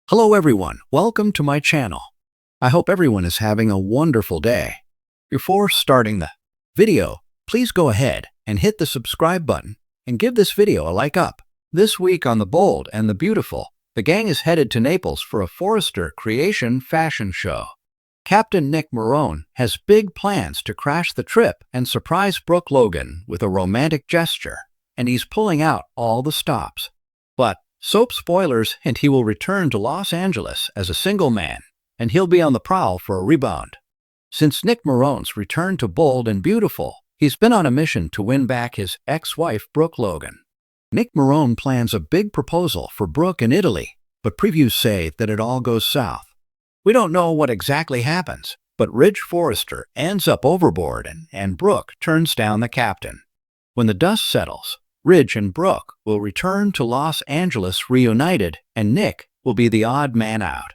Hello everyone, welcome to my channel. I hope everyone is having a wonderful day. Before starting the video, please go ahead and hit the subscribe button and give this video a like up. This week on The Bold and the Beautiful, the gang is headed to Naples for a Forrester Creation fashion show. Captain Nick Marone has big plans to crash the trip and surprise Brooke Logan with a romantic gesture, and he's pulling out all the stops. But soap spoilers hint he will return to Los Angeles as a single man, and he'll be on the prowl for a rebound. Since Nick Marone's return to Bold and Beautiful, he's been on a mission to win back his ex-wife Brooke Logan. Nick Marone plans a big proposal for Brooke in Italy, but previews say that it all goes south. We don't know what exactly happens, but Ridge Forrester ends up overboard and Brooke turns down the captain. When the dust settles, Ridge and Brooke will return to Los Angeles reunited, and Nick will be the odd man out.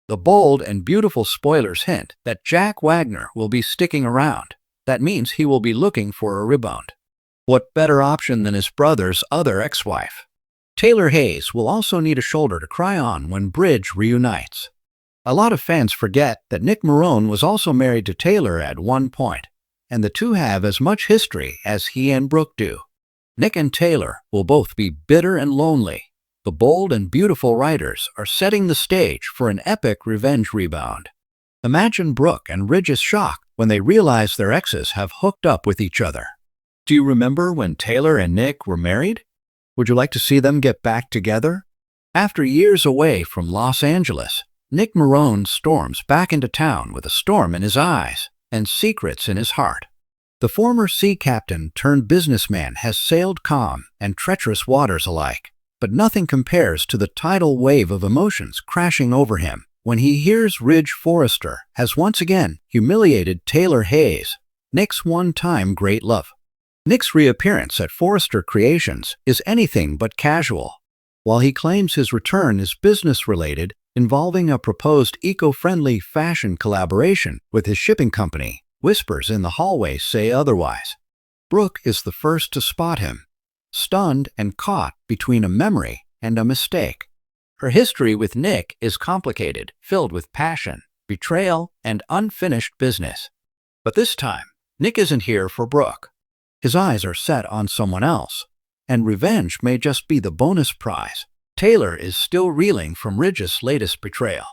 The Bold and Beautiful spoilers hint that Jack Wagner will be sticking around. That means he will be looking for a rebound. What better option than his brother's other ex-wife? Taylor Hayes will also need a shoulder to cry on when Bridge reunites. A lot of fans forget that Nick Marone was also married to Taylor at one point, and the two have as much history as he and Brooke do. Nick and Taylor will both be bitter and lonely. The Bold and Beautiful writers are setting the stage for an epic revenge rebound. Imagine Brooke and Ridge's shock when they realize their exes have hooked up with each other. Do you remember when Taylor and Nick were married? Would you like to see them get back together? After years away from Los Angeles, Nick Marone storms back into town with a storm in his eyes and secrets in his heart. The former sea captain turned businessman has sailed calm and treacherous waters alike, but nothing compares to the tidal wave of emotions crashing over him when he hears Ridge Forrester has once again humiliated Taylor Hayes, Nick's one-time great love. Nick's reappearance at Forrester Creations is anything but casual. While he claims his return is business-related, involving a proposed eco-friendly fashion collaboration with his shipping company, whispers in the hallway say otherwise. Brooke is the first to spot him, stunned and caught between a memory and a mistake. Her history with Nick is complicated, filled with passion, betrayal, and unfinished business. But this time, Nick isn't here for Brooke. His eyes are set on someone else, and revenge may just be the bonus prize. Taylor is still reeling from Ridge's latest betrayal.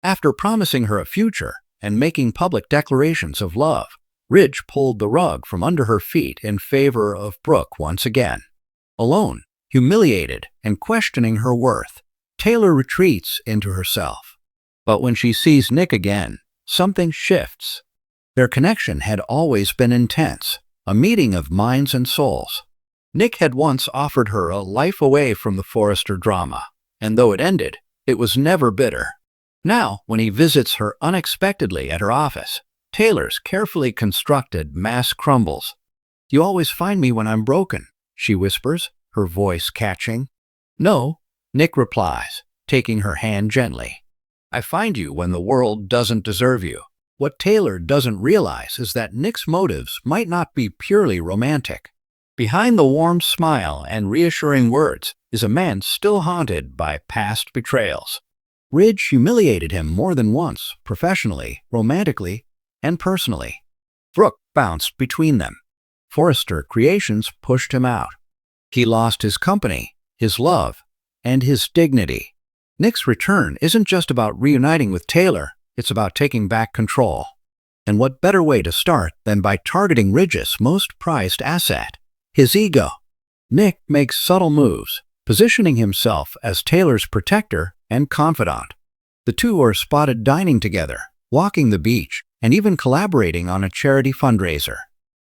After promising her a future and making public declarations of love, Ridge pulled the rug from under her feet in favor of Brooke once again. Alone, humiliated, and questioning her worth, Taylor retreats into herself. But when she sees Nick again, something shifts. Their connection had always been intense, a meeting of minds and souls. Nick had once offered her a life away from the Forrester drama, and though it ended, it was never bitter. Now, when he visits her unexpectedly at her office, Taylor's carefully constructed mask crumbles. "You always find me when I'm broken," she whispers, her voice catching. "No," Nick replies, taking her hand gently. "I find you when the world doesn't deserve you." What Taylor doesn't realize is that Nick's motives might not be purely romantic. Behind the warm smile and reassuring words is a man still haunted by past betrayals. Ridge humiliated him more than once, professionally, romantically, and personally. Brooke bounced between them. Forrester Creations pushed him out. He lost his company, his love, and his dignity. Nick's return isn't just about reuniting with Taylor, it's about taking back control. And what better way to start than by targeting Ridge's most prized asset, his ego? Nick makes subtle moves, positioning himself as Taylor's protector and confidant. The two are spotted dining together, walking the beach, and even collaborating on a charity fundraiser.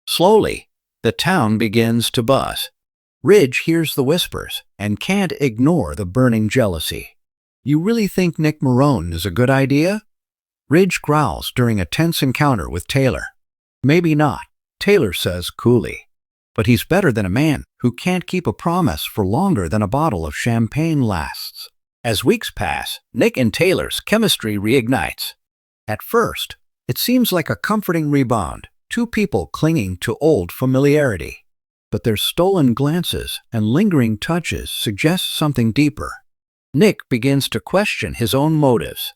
Slowly, the town begins to buzz. Ridge hears the whispers and can't ignore the burning jealousy. "You really think Nick Marone is a good idea?" Ridge growls during a tense encounter with Taylor. "Maybe not," Taylor says coolly. "But he's better than a man who can't keep a promise for longer than a bottle of champagne lasts." As weeks pass, Nick and Taylor's chemistry reignites. At first, it seems like a comforting rebound, two people clinging to old familiarity. But their stolen glances and lingering touches suggest something deeper. Nick begins to question his own motives.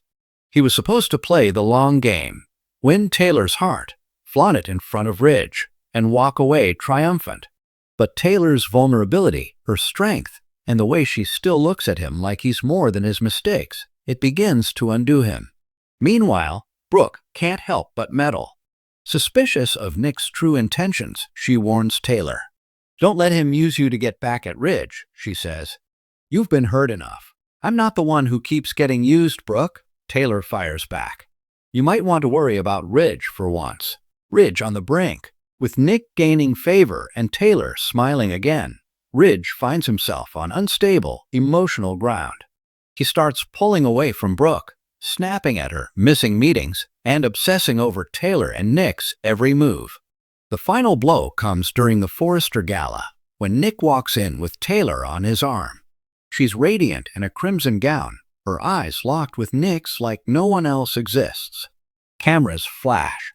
He was supposed to play the long game, win Taylor's heart, flaunt it in front of Ridge, and walk away triumphant. But Taylor's vulnerability, her strength, and the way she still looks at him like he's more than his mistakes, it begins to undo him. Meanwhile, Brooke can't help but meddle. Suspicious of Nick's true intentions, she warns Taylor. "Don't let him use you to get back at Ridge," she says. "You've been hurt enough." "I'm not the one who keeps getting used, Brooke," Taylor fires back. "You might want to worry about Ridge for once." Ridge on the brink. With Nick gaining favor and Taylor smiling again, Ridge finds himself on unstable, emotional ground. He starts pulling away from Brooke, snapping at her, missing meetings, and obsessing over Taylor and Nick's every move. The final blow comes during the Forrester Gala, when Nick walks in with Taylor on his arm. She's radiant in a crimson gown, her eyes locked with Nick's like no one else exists. Cameras flash.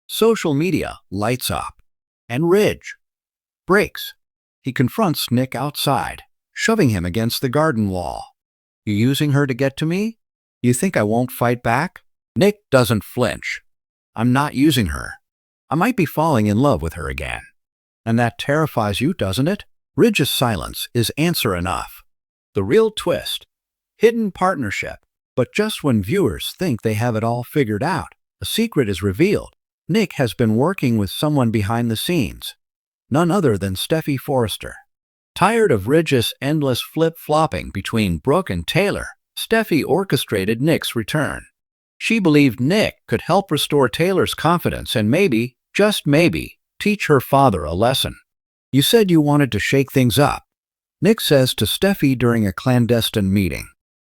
Social media lights up. And Ridge breaks. He confronts Nick outside, shoving him against the garden wall. "You using her to get to me? You think I won't fight back?" Nick doesn't flinch. "I'm not using her. I might be falling in love with her again." "And that terrifies you, doesn't it?" Ridge's silence is answer enough. The real twist. Hidden partnership. But just when viewers think they have it all figured out, a secret is revealed. Nick has been working with someone behind the scenes. None other than Steffi Forrester. Tired of Ridge's endless flip-flopping between Brooke and Taylor, Steffi orchestrated Nick's return. She believed Nick could help restore Taylor's confidence and maybe, just maybe, teach her father a lesson. "You said you wanted to shake things up," Nick says to Steffi during a clandestine meeting.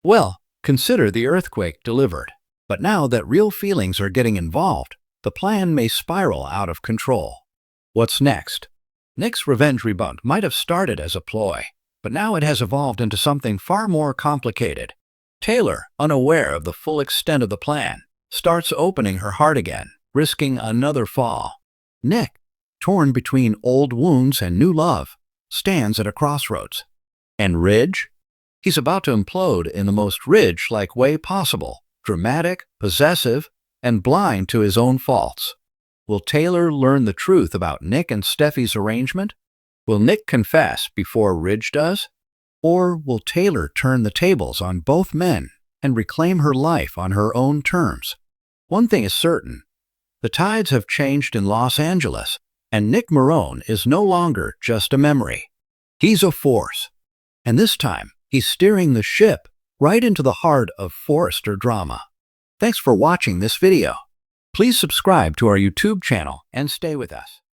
"Well, consider the earthquake delivered. But now that real feelings are getting involved, the plan may spiral out of control." What's next? Nick's revenge rebound might have started as a ploy, but now it has evolved into something far more complicated. Taylor, unaware of the full extent of the plan, starts opening her heart again, risking another fall. Nick, torn between old wounds and new love, stands at a crossroads. And Ridge? He's about to implode in the most Ridge-like way possible, dramatic, possessive, and blind to his own faults. Will Taylor learn the truth about Nick and Steffi's arrangement? Will Nick confess before Ridge does? Or will Taylor turn the tables on both men and reclaim her life on her own terms? One thing is certain. The tides have changed in Los Angeles, and Nick Marone is no longer just a memory. He's a force. And this time, he's steering the ship right into the heart of Forrester drama. Thanks for watching this video. Please subscribe to our YouTube channel and stay with us.